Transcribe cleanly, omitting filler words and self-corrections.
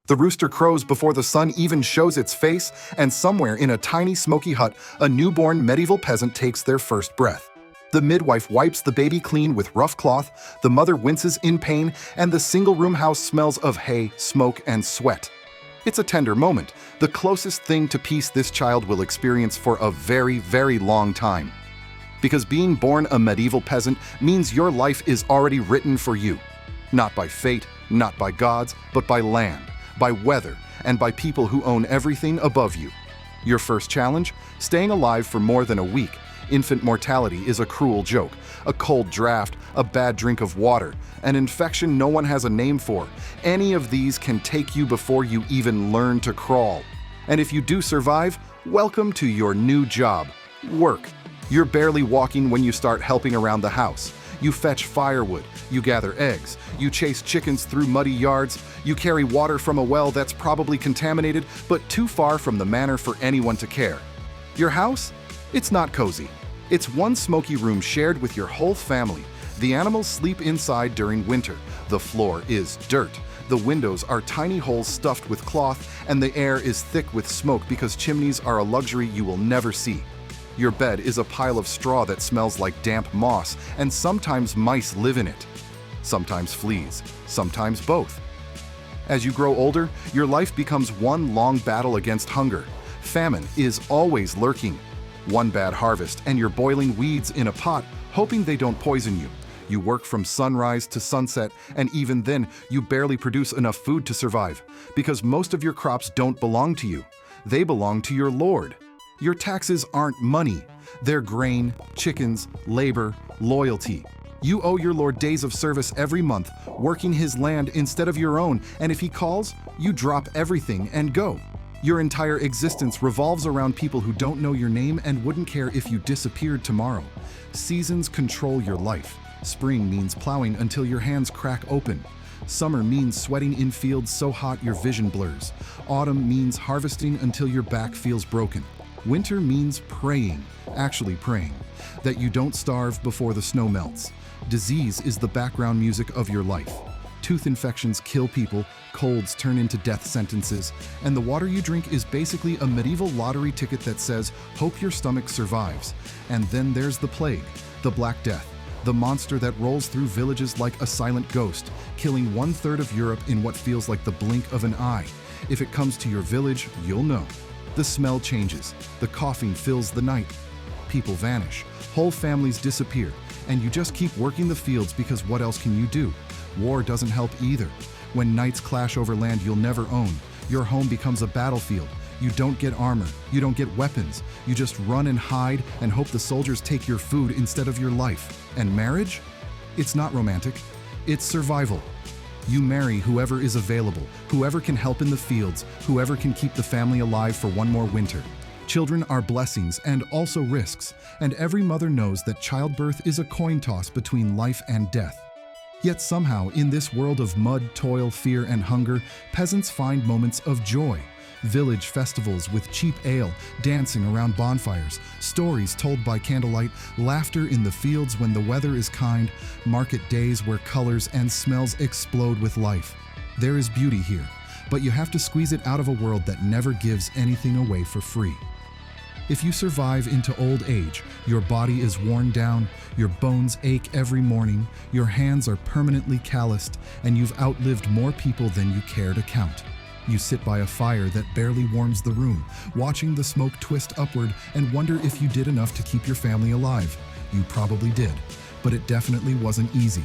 The rooster crows before the sun even shows its face, and somewhere in a tiny smoky hut, a newborn medieval peasant takes their first breath. The midwife wipes the baby clean with rough cloth, the mother winces in pain, and the single-room house smells of hay, smoke, and sweat. It's a tender moment, the closest thing to peace this child will experience for a very, very long time. Because being born a medieval peasant means your life is already written for you. Not by fate, not by gods, but by land, by weather, and by people who own everything above you. Your first challenge? Staying alive for more than a week. Infant mortality is a cruel joke. A cold draft, a bad drink of water, an infection no one has a name for. Any of these can take you before you even learn to crawl. And if you do survive, welcome to your new job, work. You're barely walking when you start helping around the house. You fetch firewood, you gather eggs, you chase chickens through muddy yards, you carry water from a well that's probably contaminated but too far from the manor for anyone to care. Your house? It's not cozy. It's one smoky room shared with your whole family. The animals sleep inside during winter. The floor is dirt. The windows are tiny holes stuffed with cloth, and the air is thick with smoke because chimneys are a luxury you will never see. Your bed is a pile of straw that smells like damp moss, and sometimes mice live in it. Sometimes fleas, sometimes both. As you grow older, your life becomes one long battle against hunger. Famine is always lurking. One bad harvest and you're boiling weeds in a pot, hoping they don't poison you. You work from sunrise to sunset, and even then, you barely produce enough food to survive, because most of your crops don't belong to you. They belong to your lord. Your taxes aren't money. They're grain, chickens, labor, loyalty. You owe your lord days of service every month, working his land instead of your own, and if he calls, you drop everything and go. Your entire existence revolves around people who don't know your name and wouldn't care if you disappeared tomorrow. Seasons control your life. Spring means plowing until your hands crack open. Summer means sweating in fields so hot your vision blurs. Autumn means harvesting until your back feels broken. Winter means praying, actually praying, that you don't starve before the snow melts. Disease is the background music of your life. Tooth infections kill people, colds turn into death sentences, and the water you drink is basically a medieval lottery ticket that says, hope your stomach survives. And then there's the plague, the Black Death, the monster that rolls through villages like a silent ghost, killing 1/3 of Europe in what feels like the blink of an eye. If it comes to your village, you'll know. The smell changes, the coughing fills the night. People vanish, whole families disappear, and you just keep working the fields because what else can you do? War doesn't help either. When knights clash over land you'll never own, your home becomes a battlefield. You don't get armor, you don't get weapons. You just run and hide and hope the soldiers take your food instead of your life. And marriage? It's not romantic, it's survival. You marry whoever is available, whoever can help in the fields, whoever can keep the family alive for one more winter. Children are blessings and also risks, and every mother knows that childbirth is a coin toss between life and death. Yet somehow, in this world of mud, toil, fear, and hunger, peasants find moments of joy. Village festivals with cheap ale, dancing around bonfires, stories told by candlelight, laughter in the fields when the weather is kind, market days where colors and smells explode with life. There is beauty here, but you have to squeeze it out of a world that never gives anything away for free. If you survive into old age, your body is worn down, your bones ache every morning, your hands are permanently calloused, and you've outlived more people than you care to count. You sit by a fire that barely warms the room, watching the smoke twist upward and wonder if you did enough to keep your family alive. You probably did, but it definitely wasn't easy.